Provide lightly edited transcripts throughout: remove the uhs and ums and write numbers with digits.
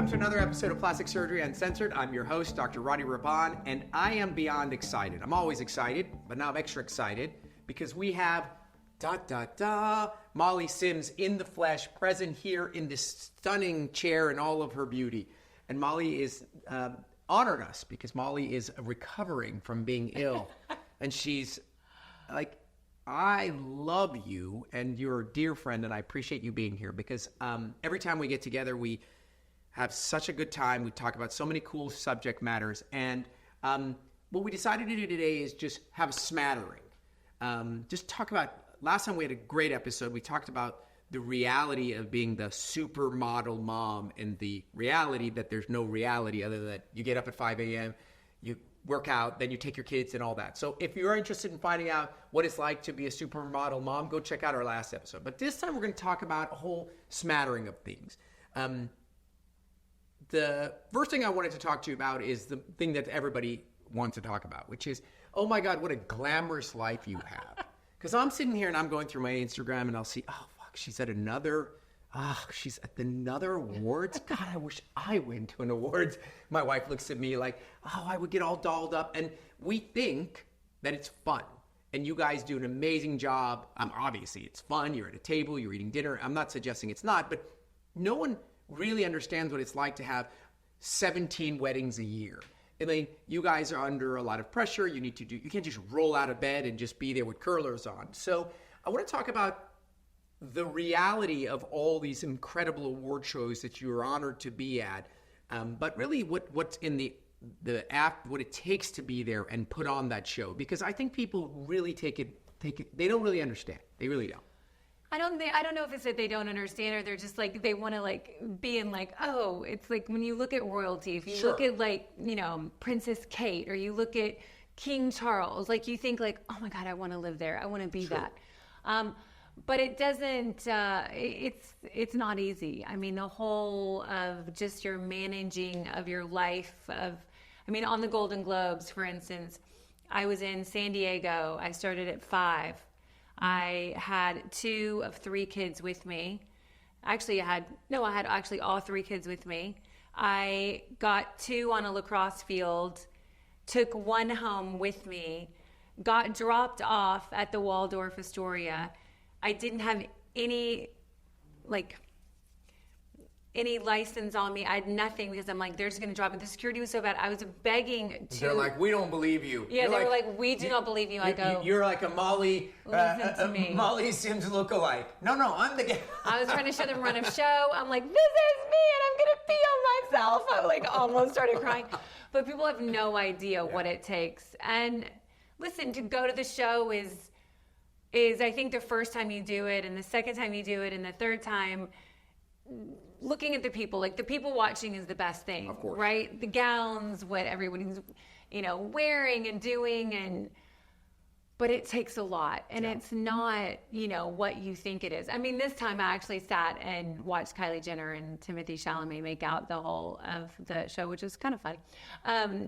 Welcome to another episode of Plastic Surgery Uncensored. I'm your host, Dr. Rady Rahban, and I am beyond excited. I'm always excited, but now I'm extra excited because we have Molly Sims in the flesh, present here in this stunning chair in all of her beauty. And Molly is honored us because Molly is recovering from being ill. And she's like, I love you and you're a dear friend, and I appreciate you being here because every time we get together, we have such a good time. We talk about so many cool subject matters. And what we decided to do today is just have a smattering. Just talk about, last time we had a great episode. We talked about the reality of being the supermodel mom and the reality that there's no reality other than you get up at 5 a.m., you work out, then you take your kids and all that. So if you're interested in finding out what it's like to be a supermodel mom, go check out our last episode. But this time we're going to talk about a whole smattering of things. The first thing I wanted to talk to you about is the thing that everybody wants to talk about, which is, oh my God, what a glamorous life you have. Because I'm sitting here and I'm going through my Instagram and I'll see, oh, fuck, she's at another awards. God, I wish I went to an awards. My wife looks at me like, oh, I would get all dolled up. And we think that it's fun. And you guys do an amazing job. Obviously, it's fun. You're at a table, you're eating dinner. I'm not suggesting it's not, but no one really understands what it's like to have 17 weddings a year. I mean, you guys are under a lot of pressure. You can't just roll out of bed and just be there with curlers on. So I want to talk about the reality of all these incredible award shows that you're honored to be at, but really what's in the app, what it takes to be there and put on that show. Because I think people really take it, they don't really understand. They really don't. I don't know if it's that they don't understand or they're just like, they want to like be in like, oh, it's like when you look at royalty, if you look at like, you know, Princess Kate, or you look at King Charles, like you think like, oh my God, I want to live there. I want to be that. But it doesn't, it's not easy. I mean, the whole of just your managing of your life on the Golden Globes, for instance, I was in San Diego. I started at 5. I had 2 of 3 kids with me. Actually, I had all 3 kids with me. I got 2 on a lacrosse field, took 1 home with me, got dropped off at the Waldorf Astoria. I didn't have any license on me. I had nothing because I'm like, they're just going to drop it. The security was so bad. I was begging to. They're like, we don't believe you. Yeah, they were like, we do not believe you. I go, you're like a Molly, listen to me. Molly Sims lookalike. No, I'm the guy. I was trying to show them run a show. I'm like, this is me, and I'm going to pee on myself. I like almost started crying. But people have no idea what it takes. And listen, to go to the show is I think the first time you do it, and the second time you do it, and the third time, looking at the people, like the people watching is the best thing, of course, right? The gowns, what everybody's, wearing and doing, but it takes a lot, and it's not, what you think it is. I mean, this time I actually sat and watched Kylie Jenner and Timothée Chalamet make out the whole of the show, which was kind of fun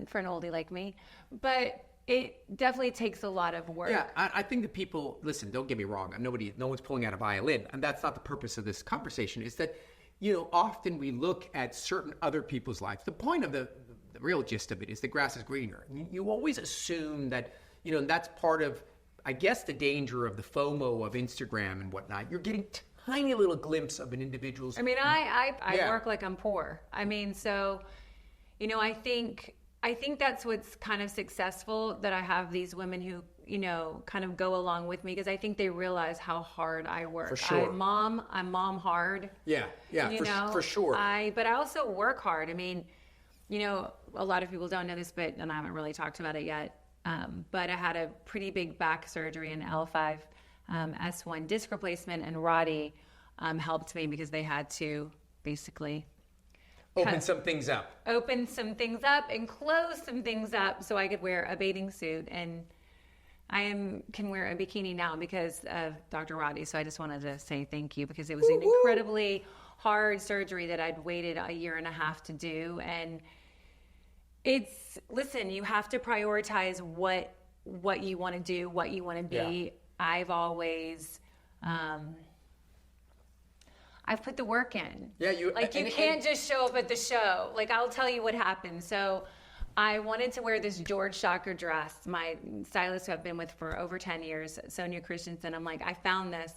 for an oldie like me, but it definitely takes a lot of work. Yeah, I think the people, listen, don't get me wrong. No one's pulling out a violin. And that's not the purpose of this conversation, is that, often we look at certain other people's lives. The point of the real gist of it is the grass is greener. You always assume that, and that's part of, I guess, the danger of the FOMO of Instagram and whatnot. You're getting tiny little glimpse of an individual's. I mean, I work like I'm poor. I mean, so, I think that's what's kind of successful, that I have these women who, kind of go along with me, because I think they realize how hard I work. For sure. I'm mom hard. Yeah, for sure. But I also work hard. I mean, a lot of people don't know this, and I haven't really talked about it yet. But I had a pretty big back surgery in L5, S1 disc replacement, and Rady helped me because they had to basically open some things up and close some things up so I could wear a bathing suit. And I can wear a bikini now because of Dr. Rady. So I just wanted to say thank you, because it was an incredibly hard surgery that I'd waited a year and a half to do. And listen, you have to prioritize what you want to do, what you want to be. Yeah. I've always I've put the work in. Yeah, you can't just show up at the show. Like, I'll tell you what happened. So I wanted to wear this George Shocker dress. My stylist who I've been with for over 10 years, Sonia Christensen, I'm like, I found this.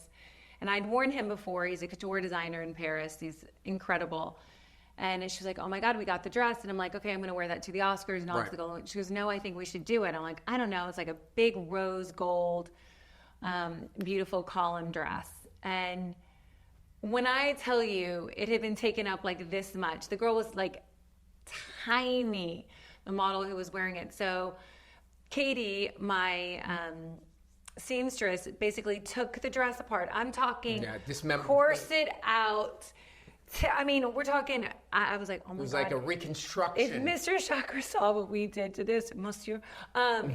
And I'd worn him before. He's a couture designer in Paris. He's incredible. And she was like, oh my God, we got the dress. And I'm like, okay, I'm going to wear that to the Oscars. And to the Golden. She goes, no, I think we should do it. I'm like, I don't know. It's like a big rose gold, beautiful column dress. And when I tell you it had been taken up like this much, the girl was like tiny, the model who was wearing it. So Katie, my seamstress, basically took the dress apart. I'm talking corset out. I mean, we're talking, I was like, oh my God. It was like a reconstruction. If Mr. Shocker saw what we did to this, Monsieur,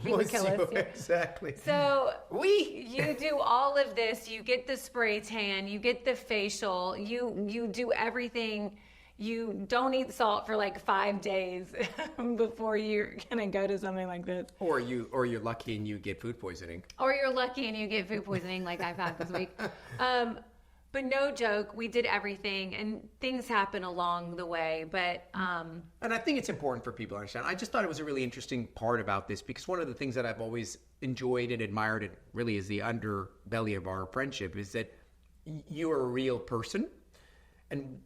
he would kill us. Yeah. Exactly. So you do all of this. You get the spray tan. You get the facial. You do everything. You don't eat salt for like 5 days before you're going to go to something like this. Or you're lucky and you get food poisoning. Or you're lucky and you get food poisoning like I've had this week. But no joke, we did everything, and things happen along the way. But and I think it's important for people to understand. I just thought it was a really interesting part about this, because one of the things that I've always enjoyed and admired, and really is the underbelly of our friendship, is that you're a real person. And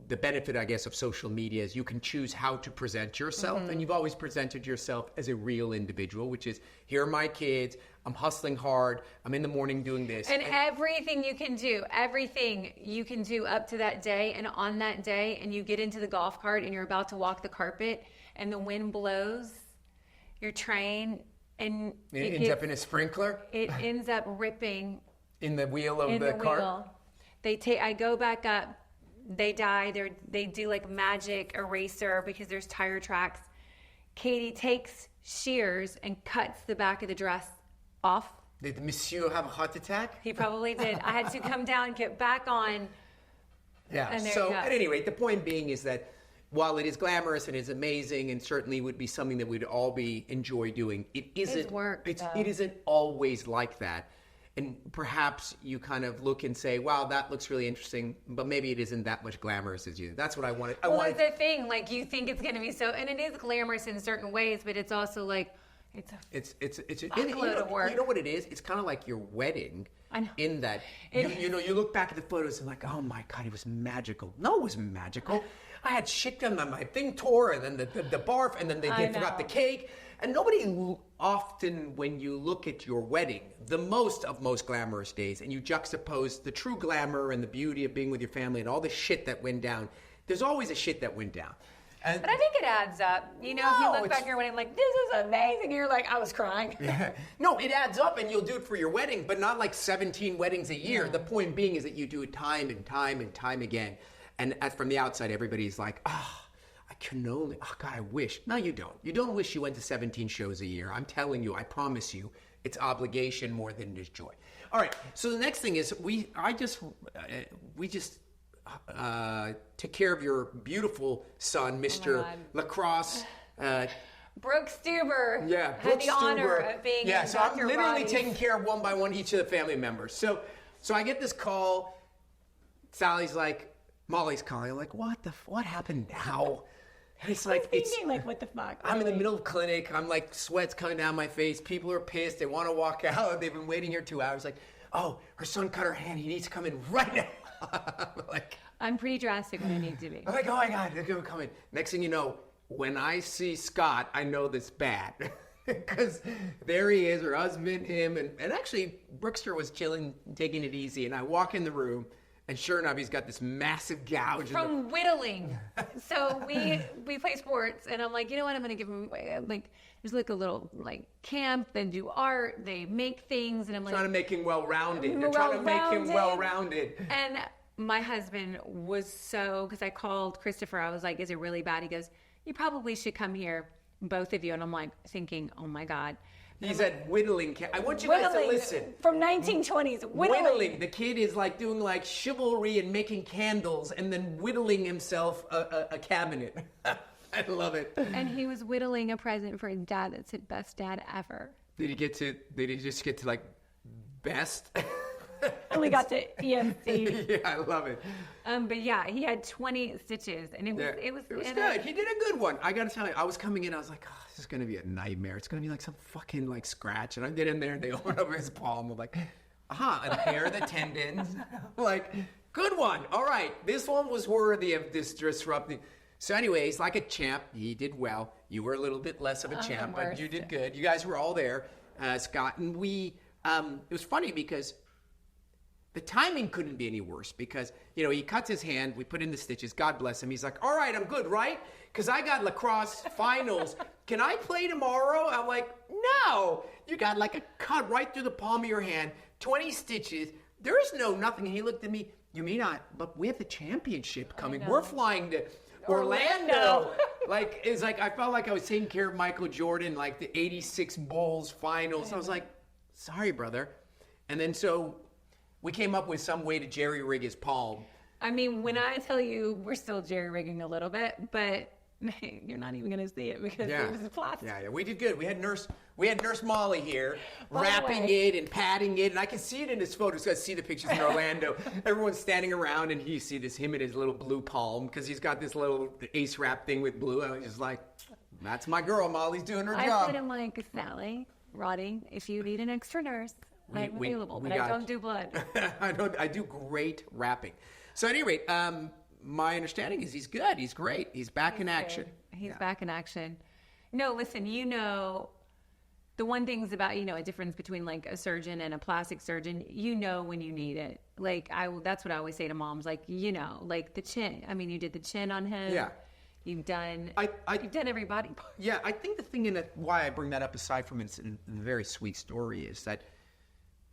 the benefit, I guess, of social media is you can choose how to present yourself. And you've always presented yourself as a real individual, which is, here are my kids, I'm hustling hard, I'm in the morning doing this. And everything you can do up to that day and on that day, and you get into the golf cart and you're about to walk the carpet and the wind blows your train and it ends up in a sprinkler. It ends up ripping in the wheel of the cart. I go back up. They die. They do like magic eraser because there's tire tracks. Katie takes shears and cuts the back of the dress off. Did the monsieur have a heart attack? He probably did. I had to come down, get back on. Yeah. So at any rate, the point being is that while it is glamorous and is amazing and certainly would be something that we'd all enjoy doing, it isn't. It's work, it isn't always like that. And perhaps you kind of look and say, wow, that looks really interesting, but maybe it isn't that much glamorous as you. That's what I wanted. That's the thing. Like, you think it's going to be so, and it is glamorous in certain ways, but it's also like, it's a fuckload of work. You know what it is? It's kind of like your wedding. I know. In that, you look back at the photos and like, oh my God, it was magical. No, it wasn't magical. I had shit done on my thing tore, and then the barf, and then they forgot the cake. And nobody often, when you look at your wedding, the most glamorous days, and you juxtapose the true glamour and the beauty of being with your family and all the shit that went down, there's always a shit that went down. But I think it adds up. If you look back at your wedding, like, this is amazing. You're like, I was crying. Yeah. No, it adds up, and you'll do it for your wedding, but not like 17 weddings a year. Yeah. The point being is that you do it time and time and time again. And from the outside, everybody's like, God, I wish. No, you don't. You don't wish you went to 17 shows a year. I'm telling you, I promise you, it's obligation more than it is joy. All right. So the next thing is we just took care of your beautiful son, Mr. Lacrosse. Brooke Stuber. Yeah, had the honor of being. Yeah, so I'm literally taking care of one by one each of the family members. So I get this call. Sally's like, Molly's calling. I'm like, what happened now? And it's like, what the fuck? I'm in the middle of clinic. I'm like, sweat's coming down my face. People are pissed. They want to walk out. They've been waiting here 2 hours. Like, oh, her son cut her hand. He needs to come in right now. I'm pretty drastic when I need to be. I'm like, oh my God, they're going to come in. Next thing you know, when I see Scott, I know this bad. Because there he is, her husband, him. And actually, Brookster was chilling, taking it easy. And I walk in the room. And sure enough, he's got this massive gouge. From whittling. So we play sports, and I'm like, you know what? I'm going to give him, there's like a little, camp, then do art. They make things, and I'm like... Trying to make him well-rounded. They're trying to make him well-rounded. And my husband was because I called Christopher. I was like, is it really bad? He goes, you probably should come here, both of you. And I'm like thinking, oh my God. He said whittling. I want you guys to listen. From 1920s, whittling. The kid is doing chivalry and making candles and then whittling himself a cabinet. I love it. And he was whittling a present for his dad that said best dad ever. Did he just get to best? Only got to EMC. Yeah, I love it. But yeah, he had 20 stitches, and it was good. He did a good one. I got to tell you, I was coming in, I was like, oh, this is going to be a nightmare. It's going to be like some fucking like scratch. And I get in there and they open over his palm. I'm like, and hair the tendons. Like, good one. All right. This one was worthy of this disrupting. So anyways, like a champ, he did well. You were a little bit less of a champ, but you did good. You guys were all there, Scott. And it was funny because the timing couldn't be any worse because, he cuts his hand. We put in the stitches. God bless him. He's like, all right, I'm good, right? Because I got lacrosse finals. Can I play tomorrow? I'm like, no. You got like a cut right through the palm of your hand, 20 stitches. There is nothing. And he looked at me. You mean but we have the championship coming. We're flying to Orlando. I felt like I was taking care of Michael Jordan, like the 86 Bulls finals. I was like, sorry, brother. And then so we came up with some way to jerry rig his palm. I mean, when I tell you we're still jerry rigging a little bit, but you're not even going to see it because it was plastic. Yeah, we did good. We had Nurse Molly here, wrapping it and patting it, and I can see it in his photos. You guys see the pictures in Orlando. Everyone's standing around, and you see him in his little blue palm because he's got this little ace wrap thing with blue. I was just like, that's my girl. Molly's doing her job. I put him like, Sally, Roddy, if you need an extra nurse, I'm available, but I don't do blood. I do great wrapping. So at any rate, my understanding is he's good. He's great. He's back in action. He's back in action. No, listen, the one thing's about, a difference between like a surgeon and a plastic surgeon, when you need it. Like that's what I always say to moms, like, like the chin. I mean, you did the chin on him. Yeah. You've done every body part. Yeah. I think the thing why I bring that up aside from it's a very sweet story is that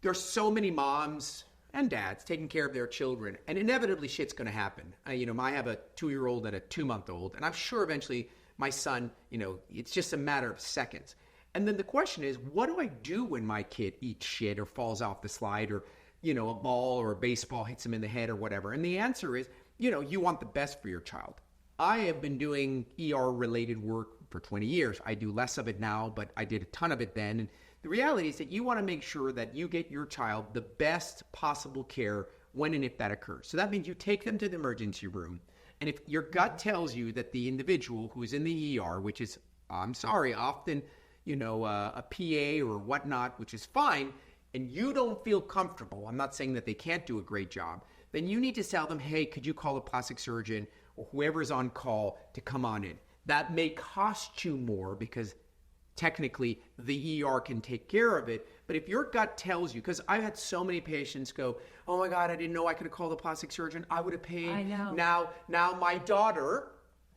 there's so many moms and dads taking care of their children, and inevitably shit's going to happen. I have a 2-year-old and a 2-month-old, and I'm sure eventually my son, it's just a matter of seconds. And then the question is, what do I do when my kid eats shit or falls off the slide or, a ball or a baseball hits him in the head or whatever? And the answer is, you want the best for your child. I have been doing ER-related work for 20 years. I do less of it now, but I did a ton of it then. And the reality is that you want to make sure that you get your child the best possible care when and if that occurs. So that means you take them to the emergency room. And if your gut tells you that the individual who is in the ER, which is, I'm sorry, often, a PA or whatnot, which is fine, and you don't feel comfortable, I'm not saying that they can't do a great job, then you need to tell them, hey, could you call a plastic surgeon or whoever's on call to come on in? That may cost you more because technically the ER can take care of it. But if your gut tells you, because I've had so many patients go, oh my God, I didn't know I could have called a plastic surgeon. I would have paid. I know. Now my daughter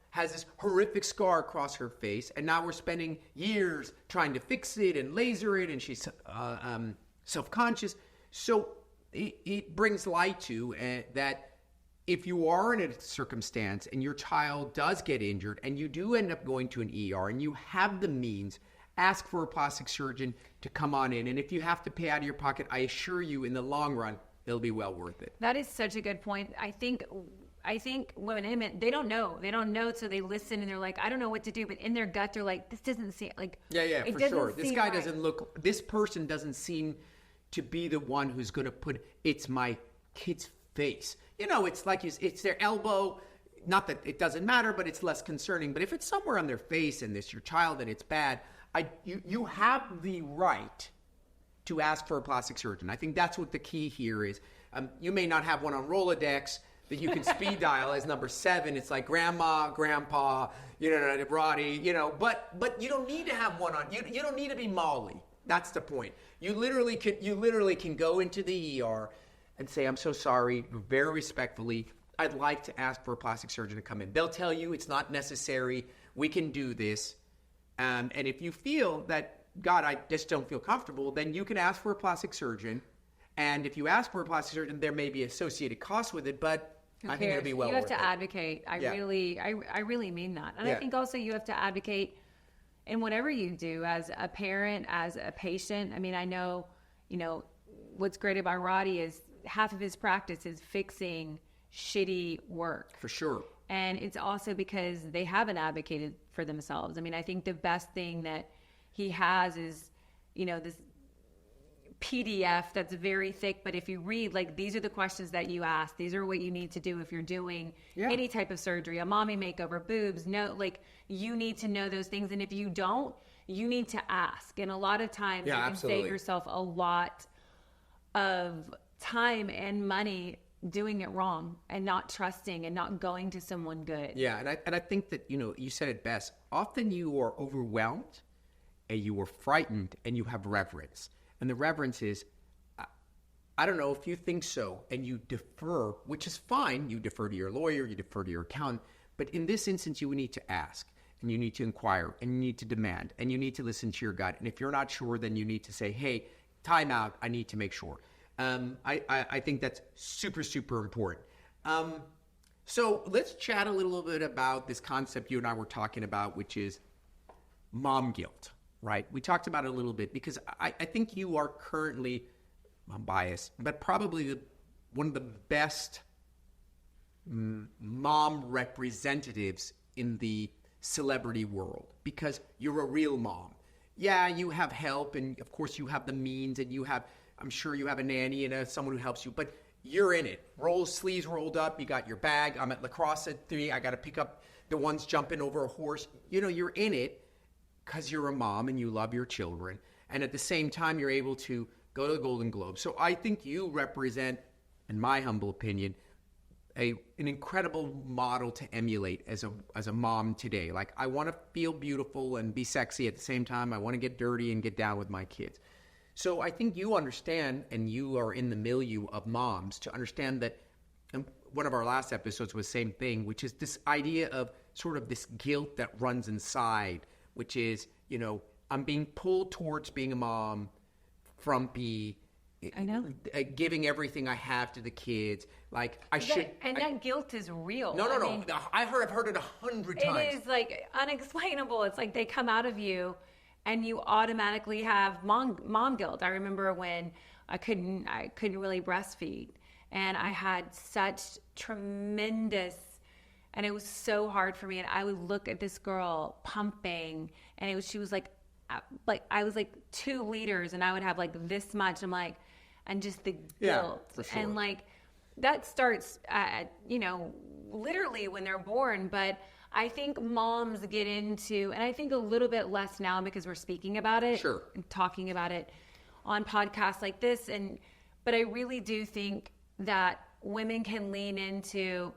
has this horrific scar across her face, and now we're spending years trying to fix it and laser it, and she's self-conscious. So it brings light to that if you are in a circumstance and your child does get injured and you do end up going to an ER and you have the means, ask for a plastic surgeon to come on in. And if you have to pay out of your pocket, I assure you in the long run, it'll be well worth it. That is such a good point. I think women, they don't know. They don't know, so they listen and they're like, I don't know what to do. But in their gut, they're like, this doesn't seem like... Yeah, for sure. This person doesn't seem to be the one who's going to put, it's my kid's face. It's like it's their elbow. Not that it doesn't matter, but it's less concerning. But if it's somewhere on their face and it's your child and it's bad, you have the right to ask for a plastic surgeon. I think that's what the key here is. You may not have one on Rolodex that you can speed dial as number 7. It's like grandma, grandpa, Roddy, but you don't need to have one on. You don't need to be Molly. That's the point. You literally can go into the ER and say, I'm so sorry, very respectfully, I'd like to ask for a plastic surgeon to come in. They'll tell you it's not necessary. We can do this. And if you feel that, God, I just don't feel comfortable, then you can ask for a plastic surgeon. And if you ask for a plastic surgeon, there may be associated costs with it, but I think it'll be well worth it. You have to advocate. I really mean that. And I think also you have to advocate in whatever you do as a parent, as a patient. I mean, I know, what's great about Roddy is half of his practice is fixing shitty work. For sure. And it's also because they haven't advocated for themselves. I mean, I think the best thing that he has is, this PDF that's very thick, but if you read, like, these are the questions that you ask. These are what you need to do if you're doing any type of surgery, a mommy makeover, boobs. No, like, you need to know those things. And if you don't, you need to ask. And a lot of times you can save yourself a lot of time and money doing it wrong and not trusting and not going to someone good. Yeah, and I think that, you said it best. Often you are overwhelmed and you are frightened and you have reverence. And the reverence is, I don't know if you think so, and you defer, which is fine. You defer to your lawyer, you defer to your accountant. But in this instance, you need to ask, and you need to inquire, and you need to demand, and you need to listen to your gut. And if you're not sure, then you need to say, hey, time out, I need to make sure. I think that's super, super important. So let's chat a little bit about this concept you and I were talking about, which is mom guilt, right? We talked about it a little bit because I think you are currently, I'm biased, but probably one of the best mom representatives in the celebrity world because you're a real mom. Yeah, you have help, and of course you have the means, and I'm sure you have a nanny and someone who helps you, but you're in it. Sleeves rolled up, you got your bag. I'm at lacrosse at 3. I got to pick up the ones jumping over a horse. You're in it because you're a mom and you love your children. And at the same time, you're able to go to the Golden Globe. So I think you represent, in my humble opinion, an incredible model to emulate as a mom today. Like, I want to feel beautiful and be sexy at the same time. I want to get dirty and get down with my kids. So I think you understand, and you are in the milieu of moms, to understand that, and one of our last episodes was the same thing, which is this idea of sort of this guilt that runs inside, which is, I'm being pulled towards being a mom, frumpy, I know, giving everything I have to the kids. Like, that guilt is real. No. I've heard it 100 times. It is like unexplainable. It's like they come out of you, and you automatically have mom guilt. I remember when I couldn't really breastfeed, and I had such tremendous, and it was so hard for me. And I would look at this girl pumping, and she was like I was like 2 liters, and I would have like this much. I'm like, and just the guilt, for sure. And like that starts at literally when they're born, but I think moms get into, and I think a little bit less now because we're speaking about it, sure, and talking about it on podcasts like this, but I really do think that women can lean into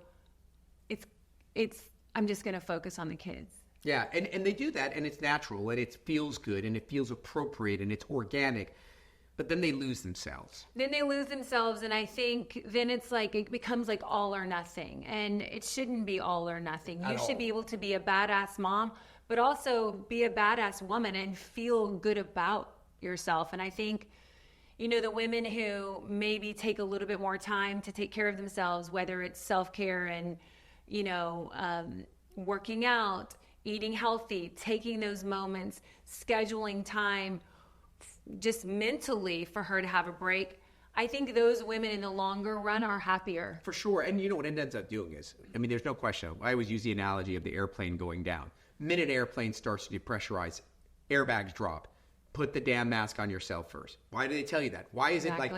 I'm just going to focus on the kids. Yeah, and they do that, and it's natural, and it feels good, and it feels appropriate, and it's organic. But then they lose themselves. And I think then it's like it becomes like all or nothing. And it shouldn't be all or nothing. You should be able to be a badass mom, but also be a badass woman and feel good about yourself. And I think, the women who maybe take a little bit more time to take care of themselves, whether it's self-care and, working out, eating healthy, taking those moments, scheduling time just mentally for her to have a break, I think those women in the longer run are happier. For sure. And what it ends up doing is, there's no question. I always use the analogy of the airplane going down. Minute airplane starts to depressurize, airbags drop. Put the damn mask on yourself first. Why do they tell you that? Why is it like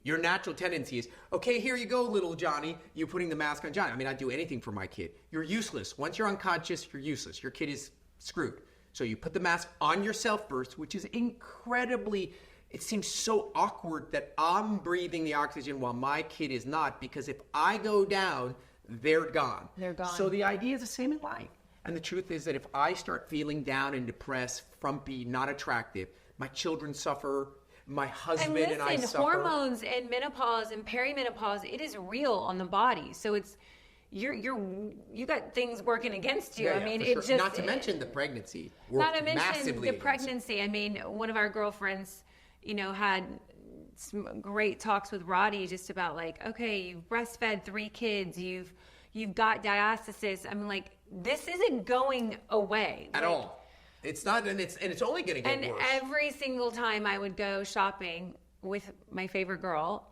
your natural tendency is, okay, here you go, little Johnny. You're putting the mask on Johnny. I'd do anything for my kid. You're useless. Once you're unconscious, you're useless. Your kid is screwed. So you put the mask on yourself first, which is incredibly, it seems so awkward that I'm breathing the oxygen while my kid is not, because if I go down, they're gone. They're gone. So the idea is the same in life. And the truth is that if I start feeling down and depressed, frumpy, not attractive, my children suffer, my husband and I suffer. Hormones and menopause and perimenopause, it is real on the body. So it's, you got things working against you. Yeah, it just, not to mention the pregnancy. Not to mention the pregnancy. One of our girlfriends, had some great talks with Rady just about like, okay, you've breastfed 3 kids, you've got diastasis. This isn't going away at all. It's not, and it's only going to get worse. And every single time I would go shopping with my favorite girl,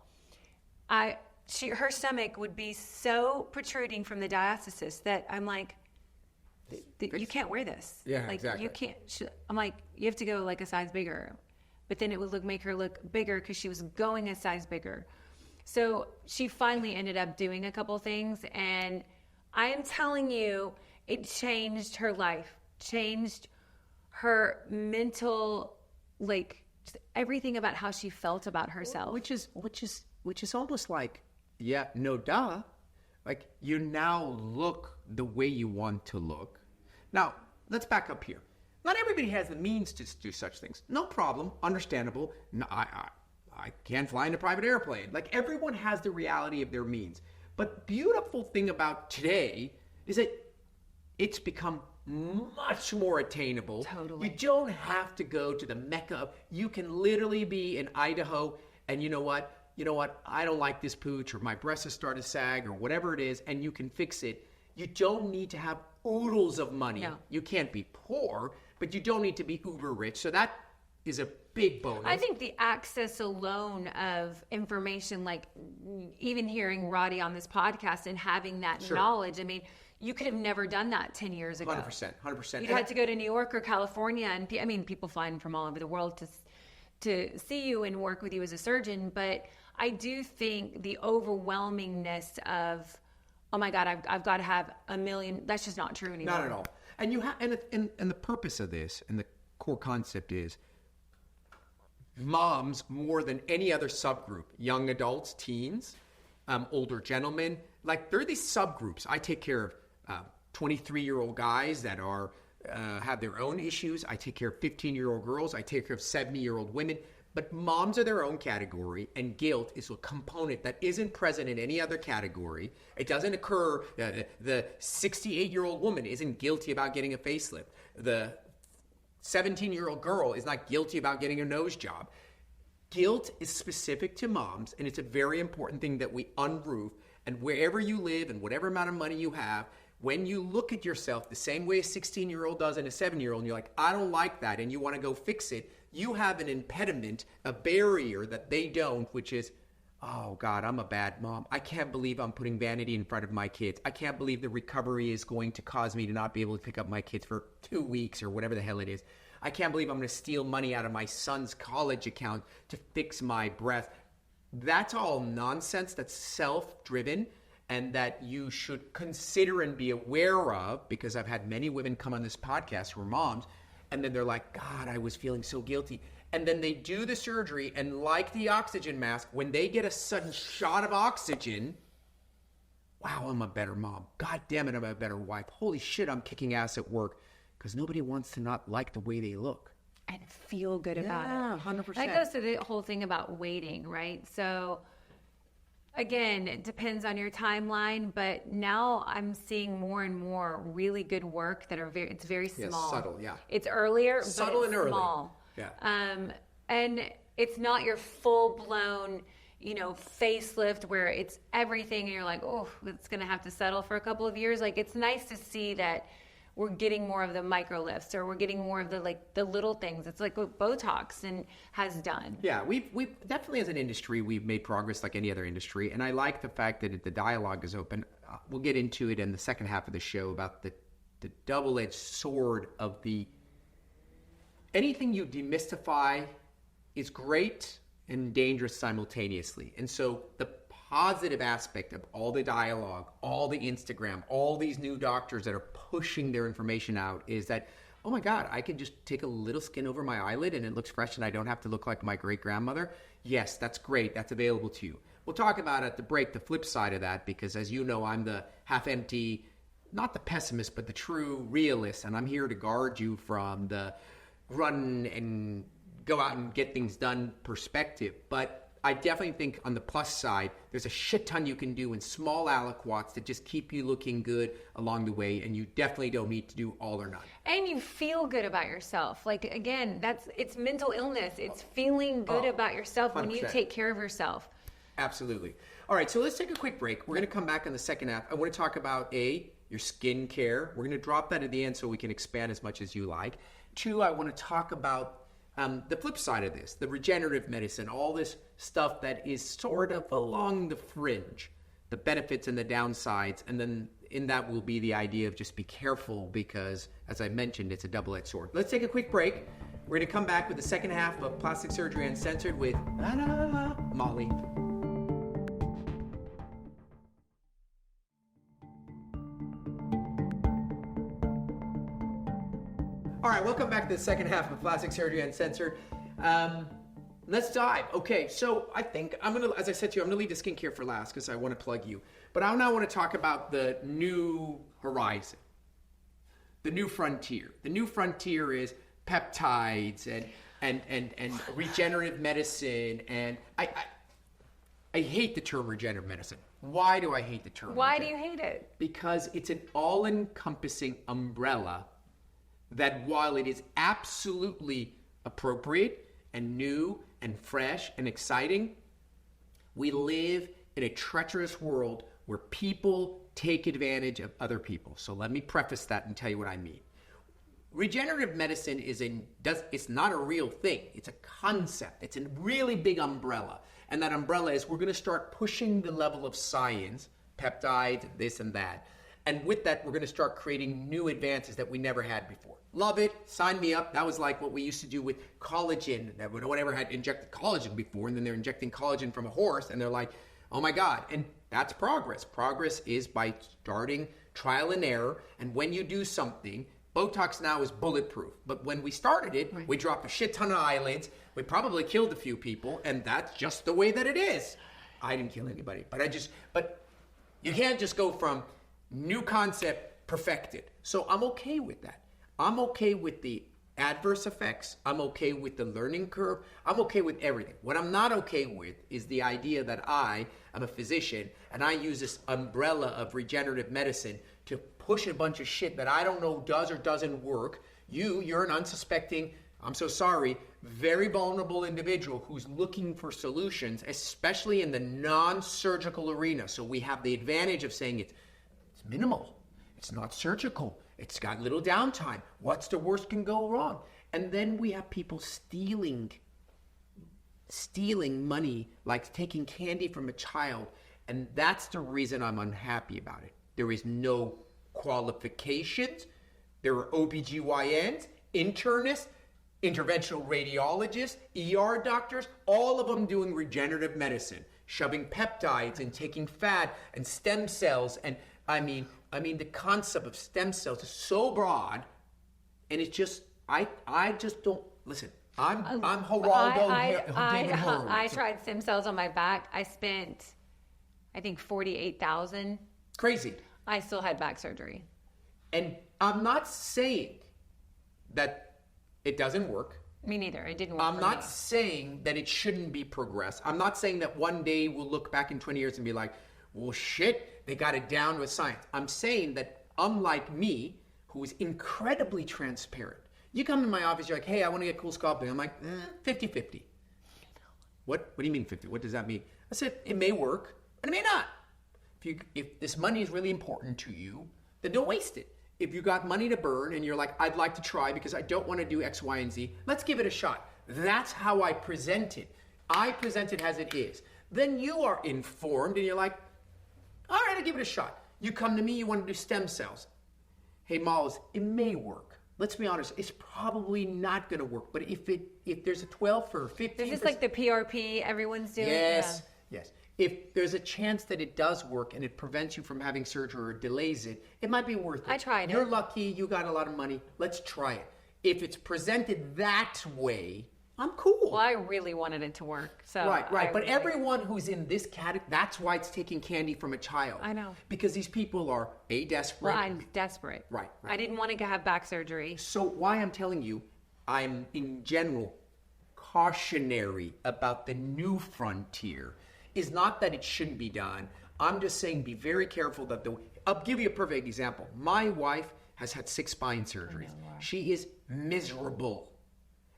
her stomach would be so protruding from the diastasis that I'm like, you can't wear this. Yeah, exactly. You can't. I'm like, you have to go like a size bigger. but then it would make her look bigger because she was going a size bigger. So she finally ended up doing a couple things, and I am telling you, it changed her life, changed her mental, like, just everything about how she felt about herself. Which is almost like, yeah, no duh. Like, you now look the way you want to look. Now, let's back up here. Not everybody has the means to do such things. No problem, understandable. No, I can't fly in a private airplane. Like, everyone has the reality of their means. But beautiful thing about today is that it's become much more attainable. Totally. You don't have to go to the Mecca. You can literally be in Idaho, and you know what? I don't like this pooch, or my breasts have started to sag, or whatever it is, and you can fix it. You don't need to have oodles of money. No. You can't be poor, but you don't need to be uber rich. So that is a big bonus. I think the access alone of information, like even hearing Rady on this podcast and having that knowledge, I mean, you could have never done that 10 years ago. 100%. You'd had to go to New York or California, and I mean, people flying from all over the world to see you and work with you as a surgeon. But I do think the overwhelmingness of, oh my God, I've got to have a million. That's just not true anymore. Not at all. And you have, and the purpose of this, and the core concept is, moms more than any other subgroup, young adults, teens, older gentlemen, like there are these subgroups. I take care of 23-year-old guys that are have their own issues. I take care of 15-year-old girls. I take care of 70-year-old women. But moms are their own category, and guilt is a component that isn't present in any other category. It doesn't occur. The 68-year-old woman isn't guilty about getting a facelift. The 17-year-old girl is not guilty about getting a nose job. Guilt is specific to moms, and it's a very important thing that we unroof. And wherever you live and whatever amount of money you have, when you look at yourself the same way a 16-year-old does and a 7-year-old, and you're like, I don't like that, and you want to go fix it, you have an impediment, a barrier that they don't, which is, oh God, I'm a bad mom. I can't believe I'm putting vanity in front of my kids. I can't believe the recovery is going to cause me to not be able to pick up my kids for 2 weeks or whatever the hell it is. I can't believe I'm going to steal money out of my son's college account to fix my breath. That's all nonsense. That's self-driven, and that you should consider and be aware of, because I've had many women come on this podcast who are moms, and then they're like, God, I was feeling so guilty. And then they do the surgery, and like the oxygen mask, when they get a sudden shot of oxygen, wow, I'm a better mom. God damn it, I'm a better wife. Holy shit, I'm kicking ass at work. Because nobody wants to not like the way they look. And feel good about it. Yeah, 100%. That goes to the whole thing about waiting, right? So, again, it depends on your timeline, but now I'm seeing more and more really good work that are it's very small. Subtle, yeah. It's earlier, Subtle but it's and early. small. Yeah. And it's not your full-blown, facelift where it's everything and you're like, oh, it's going to have to settle for a couple of years. Like, it's nice to see that we're getting more of the micro lifts, or we're getting more of the little things. It's like what Botox has done. Yeah, we've definitely, as an industry, we've made progress like any other industry. And I like the fact that the dialogue is open. We'll get into it in the second half of the show about the double-edged sword of anything you demystify is great and dangerous simultaneously. And so the positive aspect of all the dialogue, all the Instagram, all these new doctors that are pushing their information out is that, oh my God, I can just take a little skin over my eyelid and it looks fresh and I don't have to look like my great-grandmother. Yes, that's great. That's available to you. We'll talk about at the break the flip side of that, because as you know, I'm the half-empty, not the pessimist, but the true realist, and I'm here to guard you from the run and go out and get things done perspective. But I definitely think on the plus side, there's a shit ton you can do in small aliquots that just keep you looking good along the way, and you definitely don't need to do all or none. And you feel good about yourself. Like, again, it's mental illness. It's feeling good about yourself 100%. When you take care of yourself. Absolutely. All right, so let's take a quick break. We're going to come back in the second half. I want to talk about your skin care. We're going to drop that at the end so we can expand as much as you like. 2, I want to talk about the flip side of this, the regenerative medicine, all this stuff that is sort of along the fringe, the benefits and the downsides. And then in that will be the idea of just be careful because, as I mentioned, it's a double-edged sword. Let's take a quick break. We're going to come back with the second half of Plastic Surgery Uncensored with Molly. All right, welcome back to the second half of Plastic Surgery Uncensored. Let's dive. Okay, so I think as I said to you, I'm gonna leave the skincare for last because I want to plug you. But I now want to talk about the new horizon, the new frontier. The new frontier is peptides and regenerative medicine. And I hate the term regenerative medicine. Why do I hate the term? Why do you hate it? Because it's an all-encompassing umbrella that while it is absolutely appropriate and new and fresh and exciting, we live in a treacherous world where people take advantage of other people. So let me preface that and tell you what I mean. Regenerative medicine it's not a real thing. It's a concept. It's a really big umbrella. And that umbrella is we're going to start pushing the level of science, peptides, this and that. And with that, we're going to start creating new advances that we never had before. Love it. Sign me up. That was like what we used to do with collagen. No one ever had injected collagen before, and then they're injecting collagen from a horse, and they're like, oh my God. And that's progress. Progress is by starting trial and error. And when you do something, Botox now is bulletproof. But when we started it, we dropped a shit ton of eyelids. We probably killed a few people, and that's just the way that it is. I didn't kill anybody, but you can't just go from new concept perfected. So I'm okay with that. I'm okay with the adverse effects. I'm okay with the learning curve. I'm okay with everything. What I'm not okay with is the idea that I am a physician and I use this umbrella of regenerative medicine to push a bunch of shit that I don't know does or doesn't work. You're an unsuspecting, I'm so sorry, very vulnerable individual who's looking for solutions, especially in the non-surgical arena. So we have the advantage of saying it's minimal. It's not surgical. It's got little downtime. What's the worst can go wrong? And then we have people stealing money, like taking candy from a child. And that's the reason I'm unhappy about it. There is no qualifications. There are OBGYNs, internists, interventional radiologists, ER doctors, all of them doing regenerative medicine, shoving peptides and taking fat and stem cells. And I mean, the concept of stem cells is so broad, and it's just, I just don't, listen, I'm Geraldo David Horowitz. I tried stem cells on my back. I spent, I think, $48,000. Crazy. I still had back surgery. And I'm not saying that it doesn't work. Me neither. It didn't work. I'm not saying that it shouldn't be progressed. I'm not saying that one day we'll look back in 20 years and be like, well, shit, they got it down with science. I'm saying that unlike me, who is incredibly transparent, you come in my office, you're like, hey, I want to get cool sculpting. I'm like, 50-50. What do you mean 50? What does that mean? I said, it may work, but it may not. If this money is really important to you, then don't waste it. If you got money to burn and you're like, I'd like to try because I don't want to do X, Y, and Z, let's give it a shot. That's how I present it. I present it as it is. Then you are informed and you're like, all right, I'll give it a shot. You come to me, you want to do stem cells. Hey, Malls, it may work. Let's be honest, it's probably not going to work. But if there's a 12 or 15%. Is this like the PRP everyone's doing? Yes. If there's a chance that it does work and it prevents you from having surgery or delays it, it might be worth it. I tried it. You're lucky, you got a lot of money. Let's try it. If it's presented that way, I'm cool. Well, I really wanted it to work. So Right. But everyone who's in this category, that's why it's taking candy from a child. I know. Because these people are, desperate. Well, I'm desperate. Right. I didn't want to have back surgery. So why I'm telling you, I'm in general cautionary about the new frontier is not that it shouldn't be done. I'm just saying be very careful that I'll give you a perfect example. My wife has had 6 spine surgeries. She is miserable.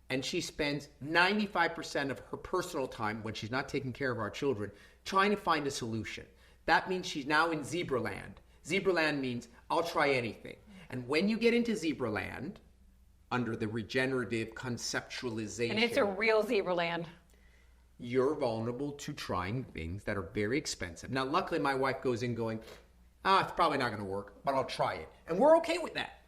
And she spends 95% of her personal time when she's not taking care of our children trying to find a solution. That means she's now in Zebraland. Zebraland means I'll try anything. And when you get into Zebraland, under the regenerative conceptualization. And it's a real Zebraland. You're vulnerable to trying things that are very expensive. Now, luckily, my wife goes in going, it's probably not going to work, but I'll try it. And we're okay with that.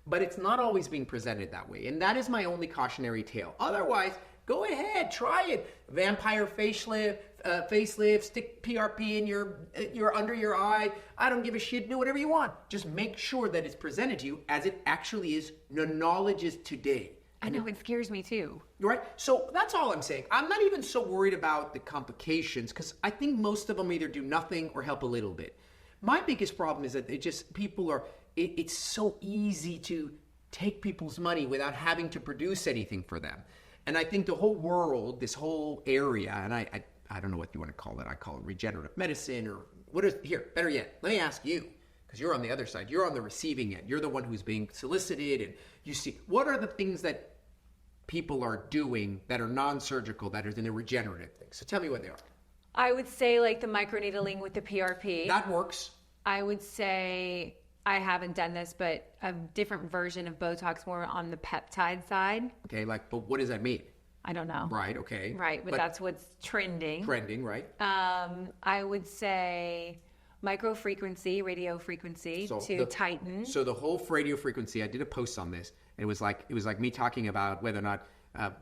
but it's not always being presented that way. And that is my only cautionary tale. Otherwise, go ahead, try it. Vampire facelift, stick PRP in your under your eye. I don't give a shit. Do whatever you want. Just make sure that it's presented to you as it actually is. The knowledge is today. I know, it scares me too. Right? So that's all I'm saying. I'm not even so worried about the complications because I think most of them either do nothing or help a little bit. My biggest problem is that it's so easy to take people's money without having to produce anything for them. And I think the whole world, this whole area, and I don't know what you want to call it. I call it regenerative medicine or better yet, let me ask you, because you're on the other side. You're on the receiving end. You're the one who's being solicited and you see, what are the things that people are doing that are non-surgical, that are in the regenerative things? So tell me what they are. I would say like the microneedling with the PRP. That works. I would say, I haven't done this, but a different version of Botox more on the peptide side. Okay, but what does that mean? I don't know. Right, okay. Right, but that's what's trending. Trending, right. I would say microfrequency, radio frequency to tighten. So the whole radio frequency, I did a post on this, and it was like me talking about whether or not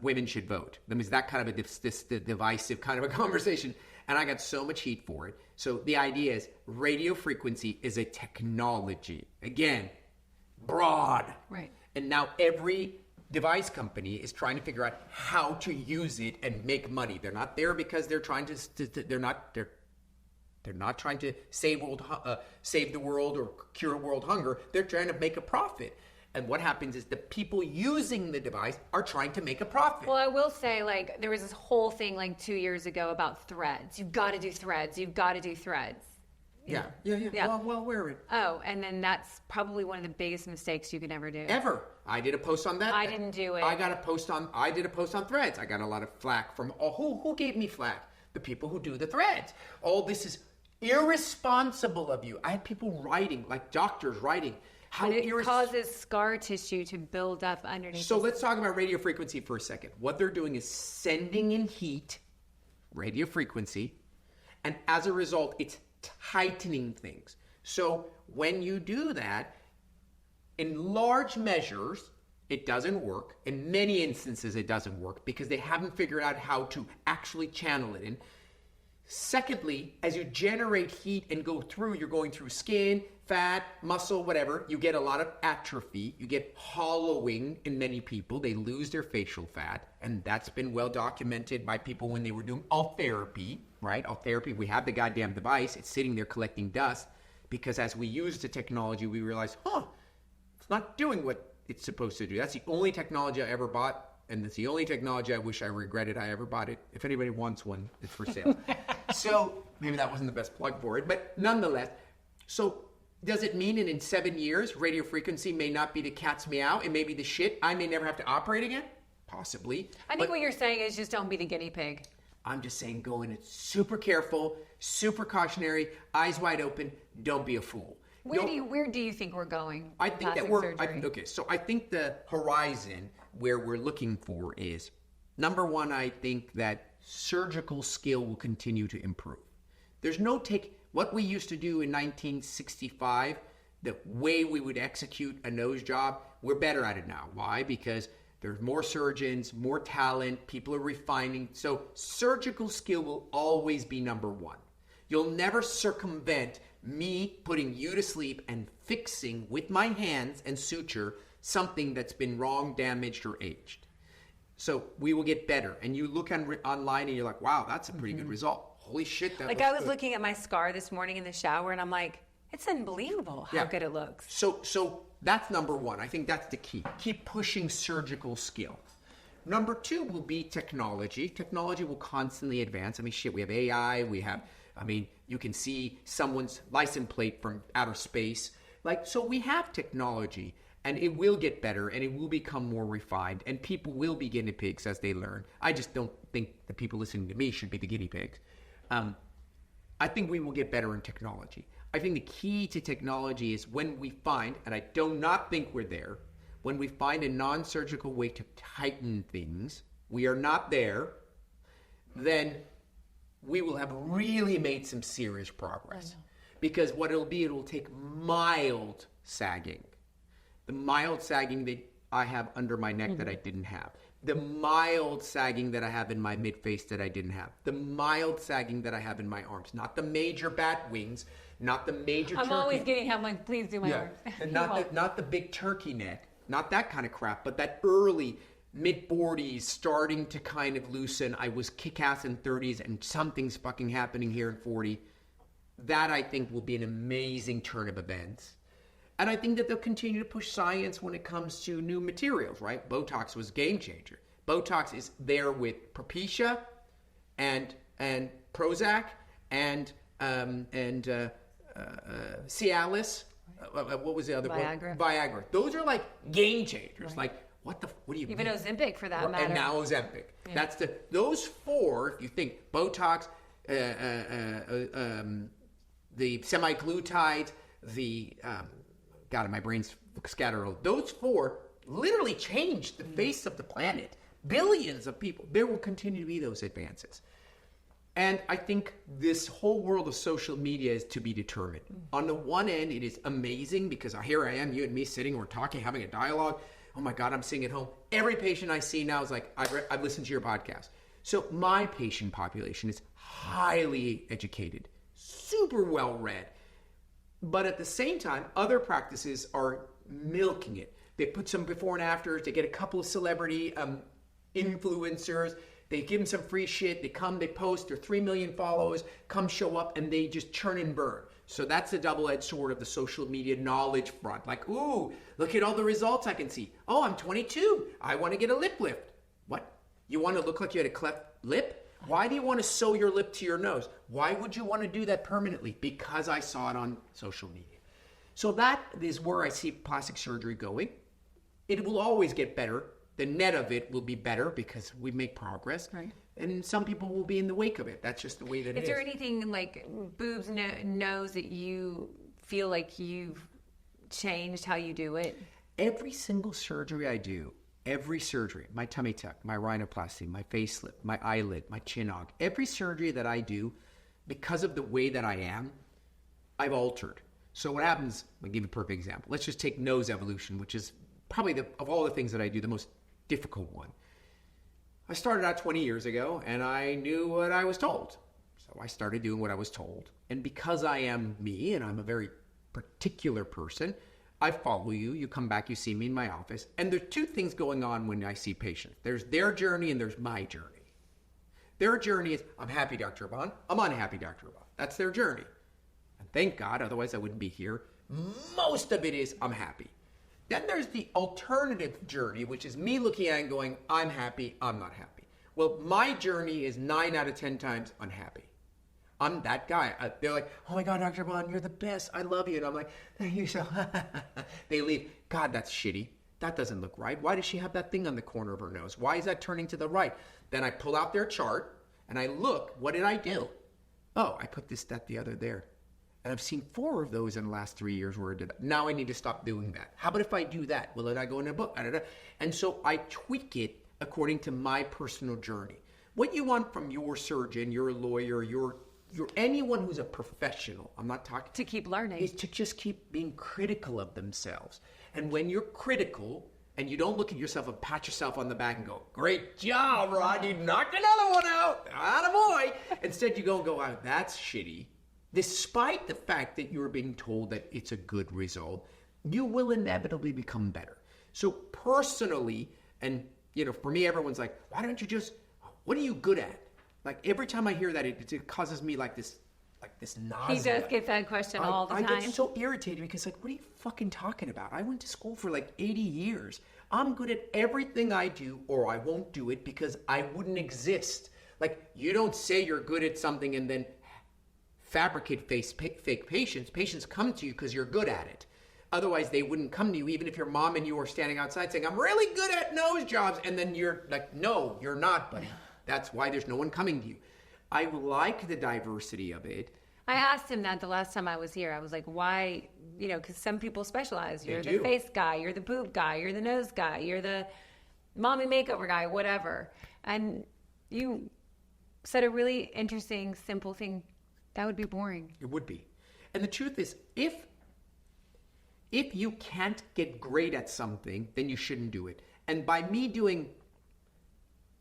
women should vote. That means that kind of a divisive kind of a conversation, and I got so much heat for it. So the idea is radio frequency is a technology. Again, broad. Right. And now every device company is trying to figure out how to use it and make money. They're not there because they're trying they're not trying to save the world or cure world hunger. They're trying to make a profit. And what happens is the people using the device are trying to make a profit. Well, I will say, like, there was this whole thing like 2 years ago about threads. You've got to do threads. You've got to do threads. Yeah. Well, wear it. Oh, and then that's probably one of the biggest mistakes you could ever do. Ever. I did a post on that. I didn't do it. I did a post on threads. I got a lot of flack from, who gave me flack? The people who do the threads. Oh, this is irresponsible of you. I had people writing, like doctors writing. How it causes scar tissue to build up underneath. So let's talk about radio frequency for a second. What they're doing is sending in heat, radio frequency, and as a result, it's tightening things. So when you do that, in large measures, it doesn't work. In many instances, it doesn't work because they haven't figured out how to actually channel it in. Secondly, as you generate heat and go through, you're going through skin, fat, muscle, whatever, you get a lot of atrophy. You get hollowing in many people. They lose their facial fat, and that's been well documented by people when they were doing all therapy, right? All therapy, we have the goddamn device. It's sitting there collecting dust because as we use the technology, we realize, it's not doing what it's supposed to do. That's the only technology I ever bought. And it's the only technology I wish I regretted I ever bought it. If anybody wants one, it's for sale. So maybe that wasn't the best plug for it, but nonetheless. So does it mean that in 7 years, radio frequency may not be the cat's meow? It may be the shit. I may never have to operate again? Possibly. I think what you're saying is just don't be the guinea pig. I'm just saying go in it super careful, super cautionary, eyes wide open. Don't be a fool. Where do you think we're going? I think that I think the horizon where we're looking for is, number one, I think that surgical skill will continue to improve. There's no what we used to do in 1965, the way we would execute a nose job, we're better at it now. Why? Because there's more surgeons, more talent, people are refining. So surgical skill will always be number one. You'll never circumvent me putting you to sleep and fixing with my hands and suture something that's been wrong, damaged, or aged. So we will get better. And you look online and you're like, wow, that's a pretty good result. Holy shit, that looks I was good. Looking at my scar this morning in the shower and I'm like, it's unbelievable how good it looks. So that's number one. I think that's the key. Keep pushing surgical skill. Number two will be technology. Technology will constantly advance. I mean, we have AI, you can see someone's license plate from outer space. So we have technology, and it will get better, and it will become more refined, and people will be guinea pigs as they learn. I just don't think the people listening to me should be the guinea pigs. I think we will get better in technology. I think the key to technology is when we find, and I do not think we're there, when we find a non-surgical way to tighten things, we are not there, then we will have really made some serious progress. Because what it'll take mild sagging The mild sagging that I have under my neck that I didn't have. The mild sagging that I have in my mid-face that I didn't have. The mild sagging that I have in my arms. Not the major bat wings, not the major I'm turkey. always getting help. Like, please do my arms. And not the big turkey neck, not that kind of crap, but that early mid-40s starting to kind of loosen. I was kick-ass in 30s and something's fucking happening here in 40. That I think will be an amazing turn of events. And I think that they'll continue to push science when it comes to new materials, right? Botox was a game changer. Botox is there with Propecia and Prozac and Cialis. What was the other Viagra. one? Viagra. Those are like game changers. Right. Like, what do you Even mean? Ozempic for that matter. And now Ozempic. Yeah. That's those four, if you think Botox, the semaglutide, the God, my brain's scattered. Those four literally changed the face of the planet. Billions of people. There will continue to be those advances. And I think this whole world of social media is to be determined. On the one end, it is amazing because here I am, you and me sitting, we're talking, having a dialogue. Oh my God, I'm sitting at home. Every patient I see now is like, I've listened to your podcast. So my patient population is highly educated, super well read. But at the same time, other practices are milking it. They put some before and afters. They get a couple of celebrity influencers. They give them some free shit. They come, they post. Their 3 million followers come show up, and they just churn and burn. So that's the double-edged sword of the social media knowledge front. Like, ooh, look at all the results I can see. Oh, I'm 22. I want to get a lip lift. What? You want to look like you had a cleft lip? Why do you want to sew your lip to your nose? Why would you want to do that permanently? Because I saw it on social media. So that is where I see plastic surgery going. It will always get better. The net of it will be better because we make progress. Right. And some people will be in the wake of it. That's just the way that it is. Is there anything like boobs, nose that you feel like you've changed how you do it? Every single surgery I do, every surgery, my tummy tuck, my rhinoplasty, my facelift, my eyelid, my chin aug, every surgery that I do, because of the way that I am, I've altered. So what happens, I'll give you a perfect example. Let's just take nose evolution, which is probably of all the things that I do, the most difficult one. I started out 20 years ago and I knew what I was told. So I started doing what I was told. And because I am me and I'm a very particular person, I follow you, you come back, you see me in my office, and there's two things going on when I see patients. There's their journey and there's my journey. Their journey is, I'm happy, Dr. Rahban. I'm unhappy, Dr. Rahban. That's their journey. And thank God, otherwise I wouldn't be here. Most of it is, I'm happy. Then there's the alternative journey, which is me looking at it and going, I'm happy, I'm not happy. Well, my journey is 9 out of 10 times unhappy. I'm that guy. They're like, oh my God, Dr. Bond, you're the best. I love you. And I'm like, thank you so They leave. God, that's shitty. That doesn't look right. Why does she have that thing on the corner of her nose? Why is that turning to the right? Then I pull out their chart and I look, what did I do? Oh, I put this, that, the other there. And I've seen 4 of those in the last 3 years where I did that. Now I need to stop doing that. How about if I do that? Will it I go in a book? And so I tweak it according to my personal journey. What you want from your surgeon, your lawyer, your anyone who's a professional, I'm not talking... To keep learning. Is to just keep being critical of themselves. And when you're critical and you don't look at yourself and pat yourself on the back and go, great job, Rod, you knocked another one out. Attaboy. Instead you go and go, oh, that's shitty. Despite the fact that you're being told that it's a good result, you will inevitably become better. So personally, and for me, everyone's like, why don't you just, what are you good at? Like every time I hear that, it causes me like this nausea. He does get that question all the time. I get so irritated because like, what are you fucking talking about? I went to school for like 80 years. I'm good at everything I do, or I won't do it because I wouldn't exist. Like you don't say you're good at something and then fabricate fake patients. Patients come to you because you're good at it. Otherwise, they wouldn't come to you, even if your mom and you are standing outside saying, I'm really good at nose jobs. And then you're like, no, you're not, buddy. That's why there's no one coming to you. I like the diversity of it. I asked him that the last time I was here. I was like, why, because some people specialize. You're They the do. face guy, you're the boob guy, you're the nose guy, you're the mommy makeover guy, whatever. And you said a really interesting, simple thing. That would be boring. It would be. And the truth is, if if you can't get great at something, then you shouldn't do it. And by me doing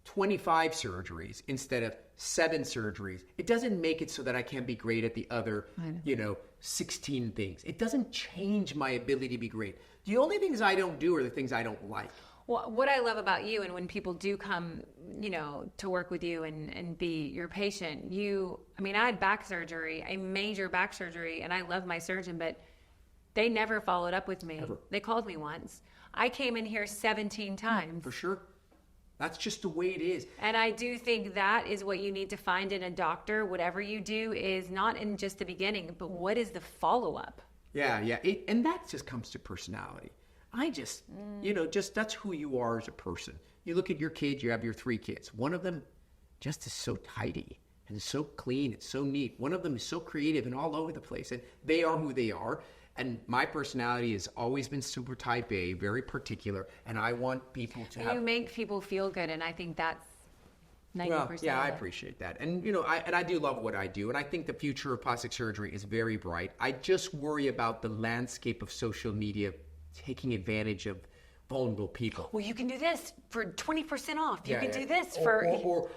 25 surgeries instead of 7 surgeries, it doesn't make it so that I can't be great at the other, 16 things. It doesn't change my ability to be great. The only things I don't do are the things I don't like. Well, what I love about you, and when people do come, to work with you and be your patient, I had back surgery, a major back surgery, and I love my surgeon, but they never followed up with me. Ever. They called me once. I came in here 17 times. For sure. That's just the way it is. And I do think that is what you need to find in a doctor. Whatever you do is not in just the beginning, but what is the follow-up? Yeah. And that just comes to personality. That's who you are as a person. You look at your kids, you have your 3 kids. One of them just is so tidy and so clean, it's so neat. One of them is so creative and all over the place. And they are who they are. And my personality has always been super type A, very particular. And I want people to have... You make people feel good, and I think that's 90%. Well, yeah, I appreciate that. And, I do love what I do. And I think the future of plastic surgery is very bright. I just worry about the landscape of social media taking advantage of vulnerable people. Well, you can do this for 20% off. You can do this for...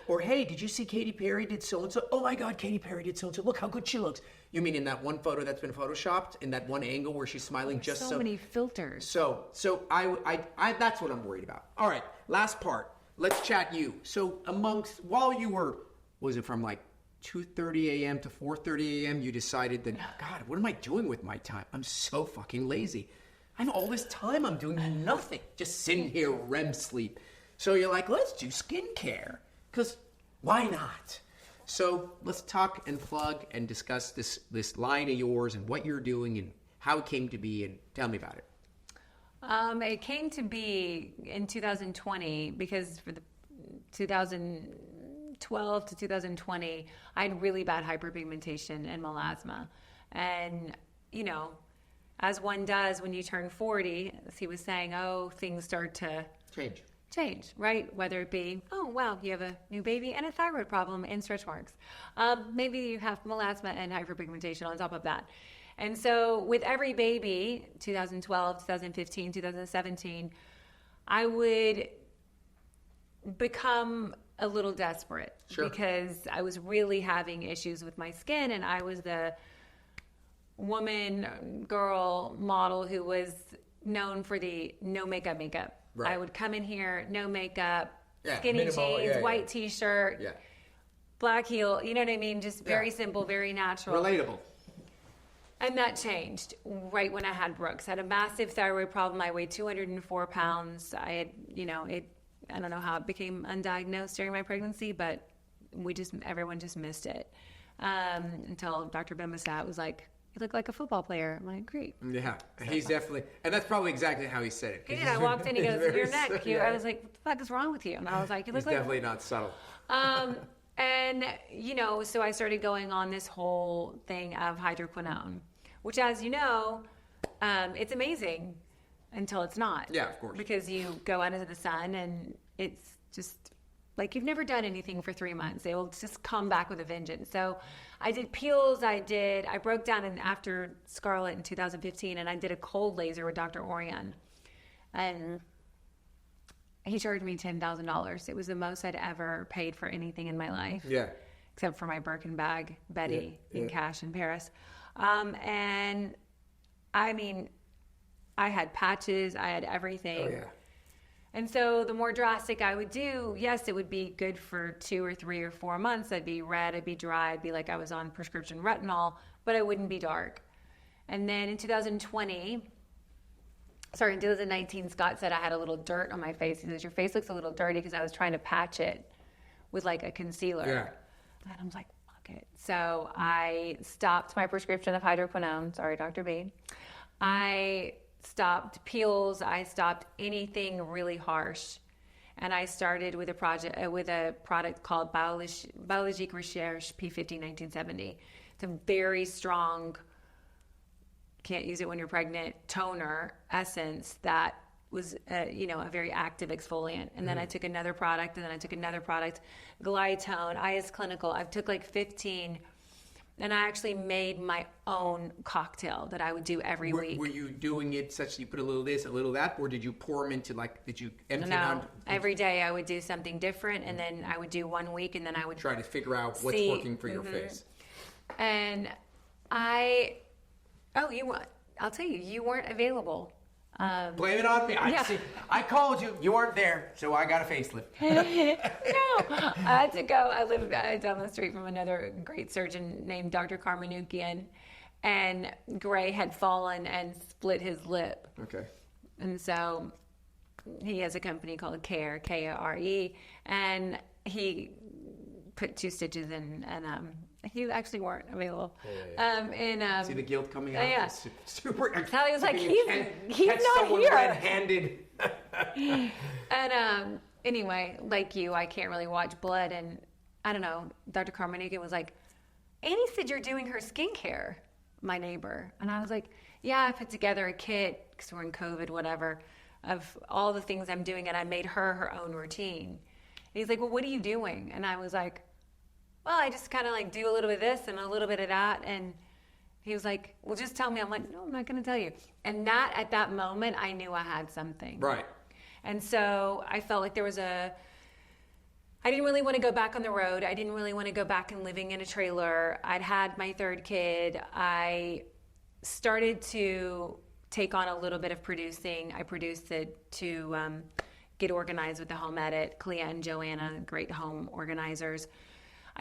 Or, hey, did you see Katy Perry did so-and-so? Oh, my God, Katy Perry did so-and-so. Look how good she looks. You mean in that one photo that's been photoshopped? In that one angle where she's smiling just so... So many filters. So I that's what I'm worried about. All right, last part. Let's chat you. So while you were, was it from like 2:30 a.m. to 4:30 a.m., you decided that, God, what am I doing with my time? I'm so fucking lazy. I have all this time, I'm doing nothing, just sitting here REM sleep. So you're like, let's do skincare, because why not? So let's talk and plug and discuss this line of yours and what you're doing and how it came to be, and tell me about it. It came to be in 2020 because for the 2012 to 2020, I had really bad hyperpigmentation and melasma. And, as one does when you turn 40, as he was saying, things start to change, right? Whether it be, you have a new baby and a thyroid problem and stretch marks. Maybe you have melasma and hyperpigmentation on top of that. And so with every baby, 2012, 2015, 2017, I would become a little desperate because I was really having issues with my skin, and I was the girl model who was known for the no makeup. Right. I would come in here, no makeup, skinny jeans, white t-shirt, black heel, you know what I mean? Just very simple, very natural. Relatable. And that changed right when I had Brooks. I had a massive thyroid problem. I weighed 204 pounds. I had, I don't know how it became undiagnosed during my pregnancy, but everyone just missed it. Until Dr. Bimbasat was like, you look like a football player. I'm like, great. Yeah, he's definitely, and that's probably exactly how he said it. He did. I walked in, he goes, your neck. I was like, what the fuck is wrong with you? And I was like, you look he's definitely not subtle. And, so I started going on this whole thing of hydroquinone, which, as you know, it's amazing until it's not. Yeah, of course. Because you go out into the sun and it's just like you've never done anything for 3 months. They will just come back with a vengeance. So I did peels. I broke down after Scarlet in 2015, and I did a cold laser with Dr. Orion. And he charged me $10,000. It was the most I'd ever paid for anything in my life. Yeah. Except for my Birkin bag, Betty, in cash in Paris. And I mean, I had patches, I had everything. Oh, yeah. And so the more drastic I would do, yes, it would be good for 2 or 3 or 4 months. I'd be red, I'd be dry, I'd be like I was on prescription retinol, but I wouldn't be dark. And then in 2019, Scott said I had a little dirt on my face. He says, your face looks a little dirty, because I was trying to patch it with like a concealer. Yeah. And I was like, fuck it. So I stopped my prescription of hydroquinone. Sorry, Dr. B. I stopped peels. I stopped anything really harsh. And I started with a product called Biologique Recherche P50 1970. It's a very strong, can't use it when you're pregnant, toner essence that was a very active exfoliant. And then I took another product, and then I took another product, Glytone, IS Clinical. I've took like 15 And I actually made my own cocktail that I would do every week. Were you doing it such that you put a little this, a little that, or did you pour them into did you empty it No, out? every day I would do something different, and then I would do 1 week, and then I would try to figure out what's working for your face. And I'll tell you, you weren't available. Blame it on me. I called you. You weren't there, so I got a facelift. No, I had to go. I live down the street from another great surgeon named Dr. Karmanoukian, and Gray had fallen and split his lip. Okay. And so he has a company called Care, K-A-R-E, and he put 2 stitches in, and he actually weren't available. See the guilt coming out? Yeah. Super. Sally was like, he's not here. Red-handed. And anyway, like you, I can't really watch blood. And I don't know, Dr. Karmanoukian was like, Annie said you're doing her skincare, my neighbor. And I was like, yeah, I put together a kit, because we're in COVID, whatever, of all the things I'm doing. And I made her own routine. And he's like, well, what are you doing? And I was like, well, I just kind of like do a little bit of this and a little bit of that. And he was like, well, just tell me. I'm like, no, I'm not going to tell you. And at that moment, I knew I had something. Right. And so I felt like I didn't really want to go back on the road. I didn't really want to go back and living in a trailer. I'd had my 3rd kid. I started to take on a little bit of producing. I produced it to Get Organized with the Home Edit, Clea and Joanna, great home organizers.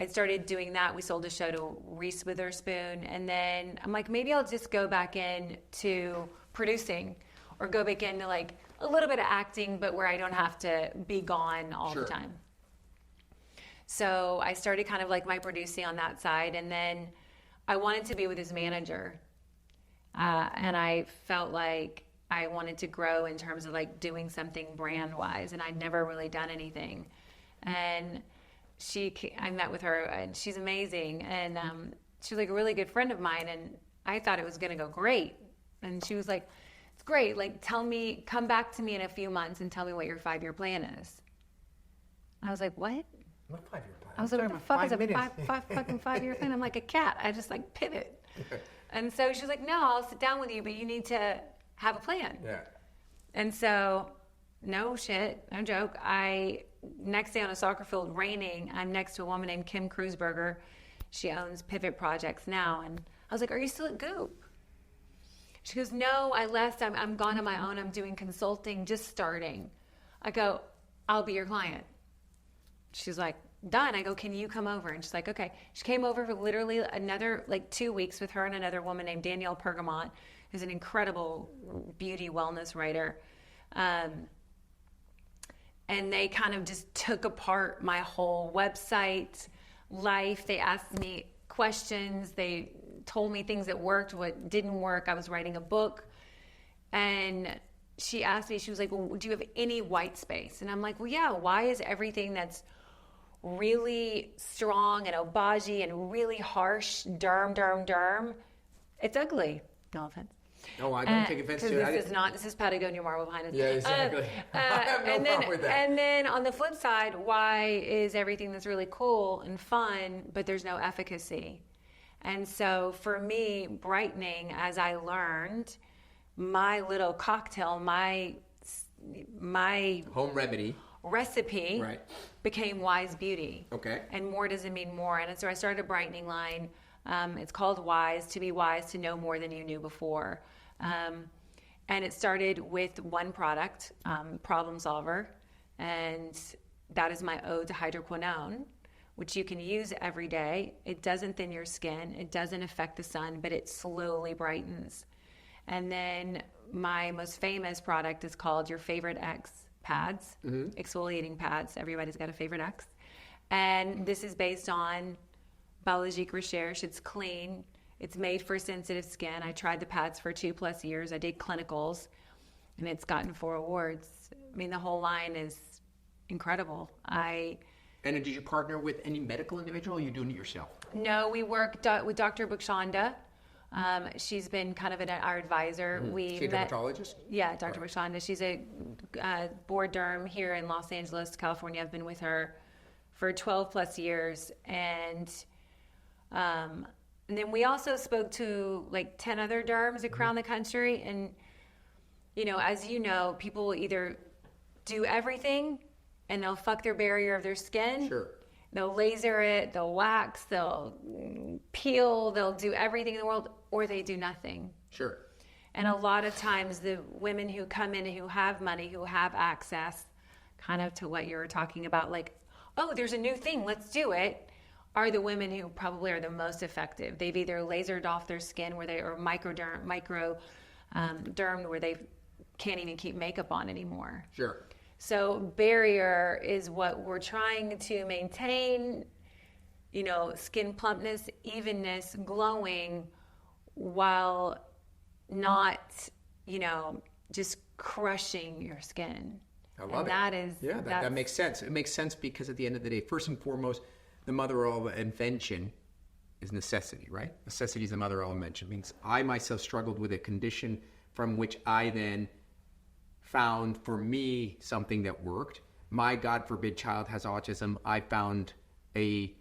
I started doing that. We sold a show to Reese Witherspoon. And then I'm like, maybe I'll just go back into producing or go back into like a little bit of acting, but where I don't have to be gone all the time. So I started kind of like my producing on that side. And then I wanted to be with his manager. And I felt like I wanted to grow in terms of like doing something brand wise. And I'd never really done anything. And I met with her, and she's amazing, and she's like a really good friend of mine, and I thought it was going to go great, and she was like, it's great, like come back to me in a few months and tell me what your 5-year plan is. I was like, what? What 5-year plan? I was like, what the fuck is a fucking 5-year plan? I'm like a cat. I just like pivot. And so she's like, no, I'll sit down with you, but you need to have a plan. Yeah. And so, no shit, no joke, next day on a soccer field, raining, I'm next to a woman named Kim Kruzberger. She owns Pivot Projects now. And I was like, are you still at Goop? She goes, no, I left. I'm gone on my own. I'm doing consulting, just starting. I go, I'll be your client. She's like, done. I go, can you come over? And she's like, okay. She came over for literally another 2 weeks with her and another woman named Danielle Pergamont, who's an incredible beauty wellness writer. And they kind of just took apart my whole website, life. They asked me questions. They told me things that worked, what didn't work. I was writing a book. And she asked me, she was like, well, do you have any white space? And I'm like, well, yeah, why is everything that's really strong and obagi and really harsh, derm, it's ugly. No offense. No, I don't take offense to it. This is Patagonia marble behind us. Yeah, exactly. I have no problem with that. And then on the flip side, why is everything that's really cool and fun, but there's no efficacy? And so for me, brightening, as I learned, my little cocktail, my home remedy recipe became Wise Beauty. Okay. And more doesn't mean more. And so I started a brightening line. It's called Wise, to be wise, to know more than you knew before. And it started with one product, Problem Solver. And that is my ode to hydroquinone, which you can use every day. It doesn't thin your skin. It doesn't affect the sun, but it slowly brightens. And then my most famous product is called Your Favorite X pads, exfoliating pads. Everybody's got a favorite X. And this is based on biologique recherche. It's clean. It's made for sensitive skin. I tried the pads for 2+ years. I did clinicals, and it's gotten 4 awards. I mean, the whole line is incredible. And did you partner with any medical individual, or are you doing it yourself? No, we work with Dr. Bukshanda. She's been kind of our advisor. She's a dermatologist? Yeah, Dr. Bukshanda. She's a board derm here in Los Angeles, California. I've been with her for 12+ years, and And then we also spoke to like 10 other derms around the country. And, you know, as you know, people will either do everything and they'll fuck their barrier of their skin. Sure. They'll laser it, they'll wax, they'll peel, they'll do everything in the world, or they do nothing. Sure. And a lot of times the women who come in who have money, who have access, kind of to what you were talking about, like, oh, there's a new thing, let's do it, are the women who probably are the most effective. They've either lasered off their skin where they, or microdermed where they can't even keep makeup on anymore. Sure. So barrier is what we're trying to maintain, you know, skin plumpness, evenness, glowing, while not, you know, just crushing your skin. I love it. That is, yeah, that makes sense. It makes sense because at the end of the day, first and foremost, the mother of all invention is necessity, right? Necessity is the mother of all invention. It means I myself struggled with a condition from which I then found for me something that worked. My God forbid child has autism. I found a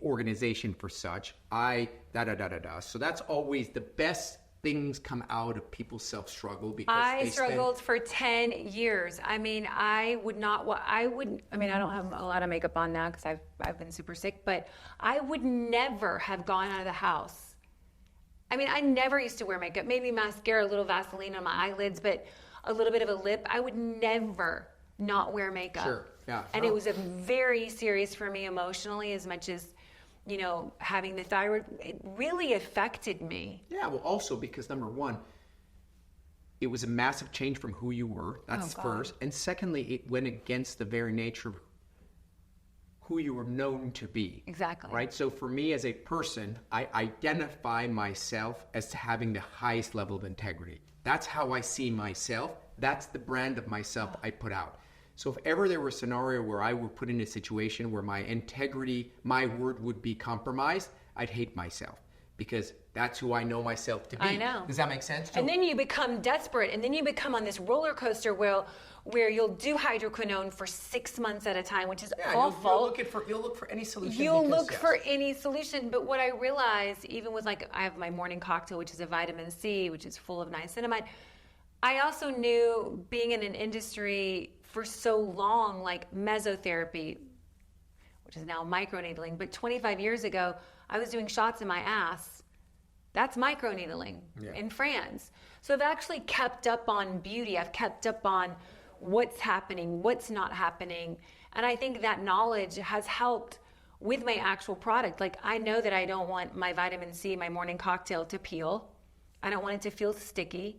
organization for such. So that's always the best things come out of people's self-struggle because I struggled for 10 years. I mean, I don't have a lot of makeup on now because I've been super sick, but I would never have gone out of the house. I mean, I never used to wear makeup, maybe mascara, a little Vaseline on my eyelids, but a little bit of a lip. I would never not wear makeup. Sure, yeah. And it was a very serious for me emotionally, as much as, you know, having the thyroid, it really affected me. Yeah, well, also because number one, it was a massive change from who you were. That's first. And secondly, it went against the very nature of who you were known to be. Exactly. Right? So for me as a person, I identify myself as having the highest level of integrity. That's how I see myself. That's the brand of myself I put out. So if ever there were a scenario where I were put in a situation where my integrity, my word would be compromised, I'd hate myself because that's who I know myself to be. I know. Does that make sense? And then you become desperate, and then you become on this roller coaster where you'll do hydroquinone for 6 months at a time, which is awful. You'll look for any solution. You'll look for any solution. But what I realized, even with like, I have my morning cocktail, which is a vitamin C, which is full of niacinamide. I also knew, being in an industry for so long, like mesotherapy, which is now microneedling, but 25 years ago, I was doing shots in my ass. That's microneedling in France. So I've actually kept up on beauty. I've kept up on what's happening, what's not happening. And I think that knowledge has helped with my actual product. Like, I know that I don't want my vitamin C, my morning cocktail, to peel. I don't want it to feel sticky.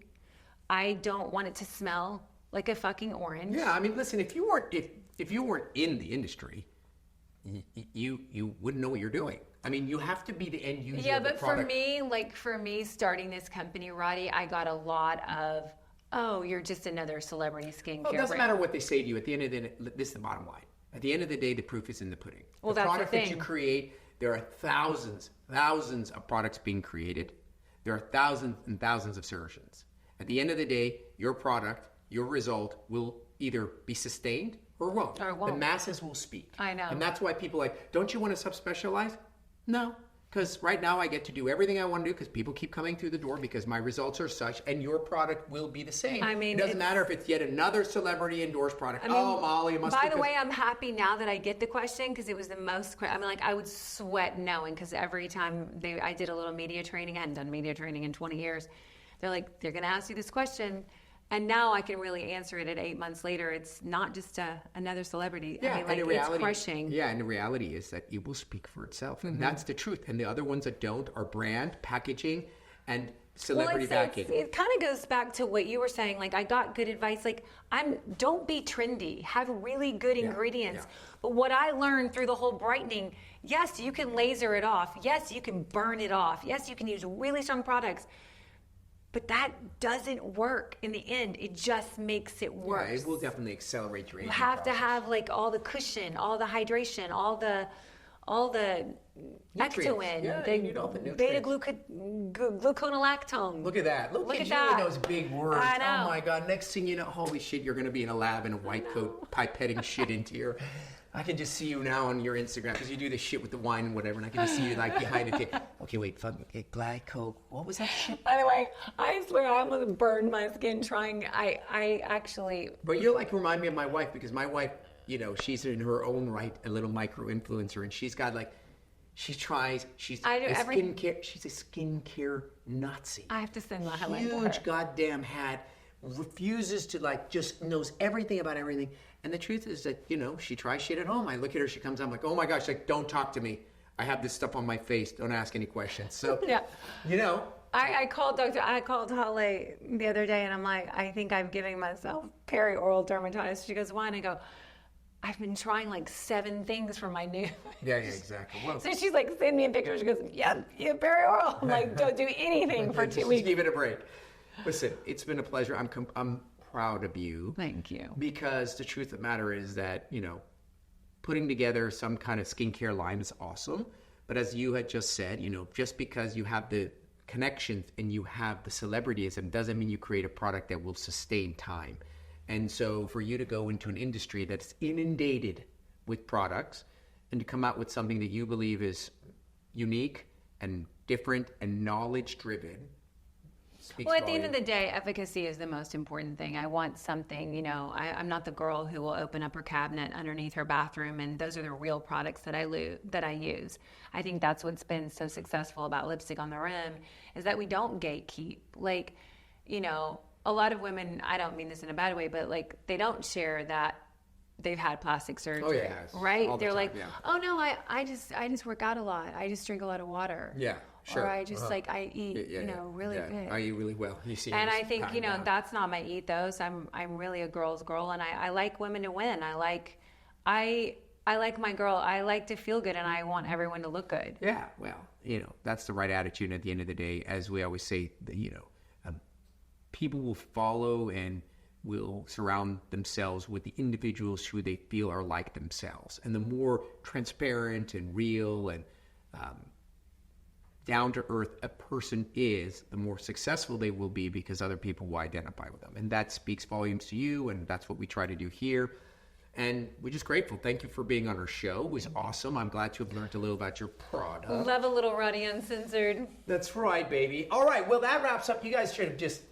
I don't want it to smell like a fucking orange. Yeah, I mean, listen, if you weren't in the industry, you wouldn't know what you're doing. I mean, you have to be the end user of the product. Yeah, but for me, starting this company, Rady, I got a lot of, oh, you're just another celebrity skincare brand. It doesn't matter what they say to you. At the end of the day, this is the bottom line. At the end of the day, the proof is in the pudding. Well, the that's product the thing. that you create, there are thousands of products being created. There are thousands and thousands of surgeons. At the end of the day, your product, your result will either be sustained or won't. The masses will speak. I know. And that's why people are like, don't you want to subspecialize? No. Because right now I get to do everything I want to do because people keep coming through the door because my results are such, and your product will be the same. I mean, it doesn't matter if it's yet another celebrity endorsed product. Molly, it must be. By the way, I'm happy now that I get the question because it was the most. I mean, like, I would sweat knowing, because every time I did a little media training, I hadn't done media training in 20 years. They're like, they're going to ask you this question. And now I can really answer it at 8 months later. It's not just another celebrity. Yeah, I mean, like, and reality, it's crushing. Yeah, and the reality is that it will speak for itself. And that's the truth. And the other ones that don't are brand, packaging, and celebrity backing. It kind of goes back to what you were saying. Like, I got good advice. Like, don't be trendy. Have really good ingredients. Yeah. But what I learned through the whole brightening, yes, you can laser it off. Yes, you can burn it off. Yes, you can use really strong products. But that doesn't work in the end. It just makes it worse. Yeah, it will definitely accelerate your aging You have process. to have like all the cushion, all the hydration, all the ectoin, Yeah, you need all the nutrients. beta-gluconolactone. Look at that. Look at you that. with those big words. I know. Oh my God. Next thing you know, holy shit, you're going to be in a lab in a white coat pipetting shit into your... I can just see you now on your Instagram because you do this shit with the wine and whatever, and I can just see you like behind the table. Okay, wait, fuck, okay, Glad Coke. What was that shit? By the way, I swear I almost burned my skin trying. I actually. But you're like remind me of my wife because my wife, you know, she's in her own right a little micro influencer, and she's got like, she tries. She's a skincare. She's a skincare Nazi. I have to send my highlight to her. Huge goddamn hat. Refuses to like just knows everything about everything. And the truth is that, you know, she tries shit at home. I look at her, she comes out, I'm like, oh my gosh, like, don't talk to me. I have this stuff on my face. Don't ask any questions. So, yeah. You know. I called Holly the other day and I'm like, I think I'm giving myself perioral dermatitis. She goes, why? And I go, I've been trying like 7 things for my new. Yeah, exactly. Well, so she's like, send me a picture. She goes, yeah, perioral. I'm like, don't do anything for 2 weeks. Just give it a break. Listen, it's been a pleasure. I'm proud of you. Thank you. Because the truth of the matter is that, you know, putting together some kind of skincare line is awesome. But as you had just said, you know, just because you have the connections and you have the celebrityism doesn't mean you create a product that will sustain time. And so for you to go into an industry that's inundated with products and to come out with something that you believe is unique and different and knowledge driven. Well, at the end of the day, efficacy is the most important thing. I want something, you know, I'm not the girl who will open up her cabinet underneath her bathroom and those are the real products that I use. I think that's what's been so successful about Lipstick on the Rim is that we don't gatekeep. Like, you know, a lot of women, I don't mean this in a bad way, but like they don't share that they've had plastic surgery. Oh, yeah. Right? They're like, oh no, I just work out a lot. I just drink a lot of water. Yeah. Sure. Or I just like I eat, you know, really good. I eat really well. You see. And I think, you know, that's not my ethos. I'm really a girl's girl, and I like women to win. I like my girl. I like to feel good, and I want everyone to look good. Yeah. Well, you know, that's the right attitude. And at the end of the day, as we always say, you know, people will follow and will surround themselves with the individuals who they feel are like themselves. And the more transparent and real and down to earth a person is, the more successful they will be because other people will identify with them. And that speaks volumes to you, and that's what we try to do here. And we're just grateful. Thank you for being on our show. It was awesome. I'm glad to have learned a little about your product. Love a little Rady Uncensored. That's right, baby. All right, well, that wraps up. You guys should have just,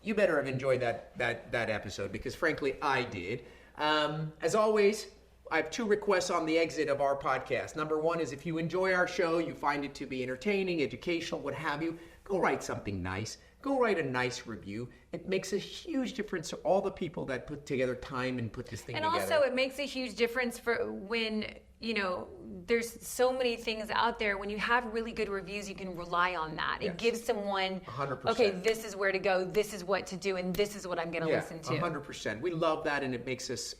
you better have enjoyed that episode because, frankly, I did. As always, I have 2 requests on the exit of our podcast. Number 1 is if you enjoy our show, you find it to be entertaining, educational, what have you, go write something nice. Go write a nice review. It makes a huge difference to all the people that put together time and put this thing together. And also it makes a huge difference for when, you know, there's so many things out there. When you have really good reviews, you can rely on that. Yes. It gives someone, 100%. Okay, this is where to go, this is what to do, and this is what I'm going to listen to. 100%. We love that, and it makes us,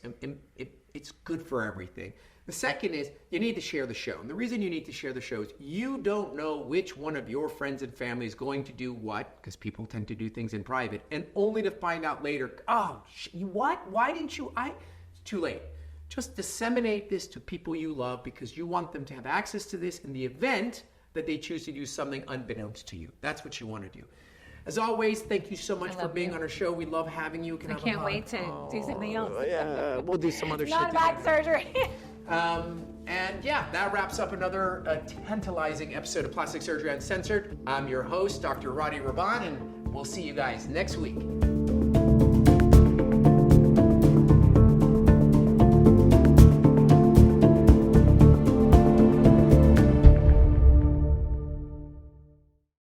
it's good for everything. The second is you need to share the show. And the reason you need to share the show is you don't know which one of your friends and family is going to do what, because people tend to do things in private, and only to find out later, oh, what? Why didn't you? It's too late. Just disseminate this to people you love because you want them to have access to this in the event that they choose to do something unbeknownst to you. That's what you want to do. As always, thank you so much for being on our show. We love having you. I can't wait to do something else. Yeah, we'll do some other shit. Not back surgery. And yeah, that wraps up another tantalizing episode of Plastic Surgery Uncensored. I'm your host, Dr. Rahban, and we'll see you guys next week.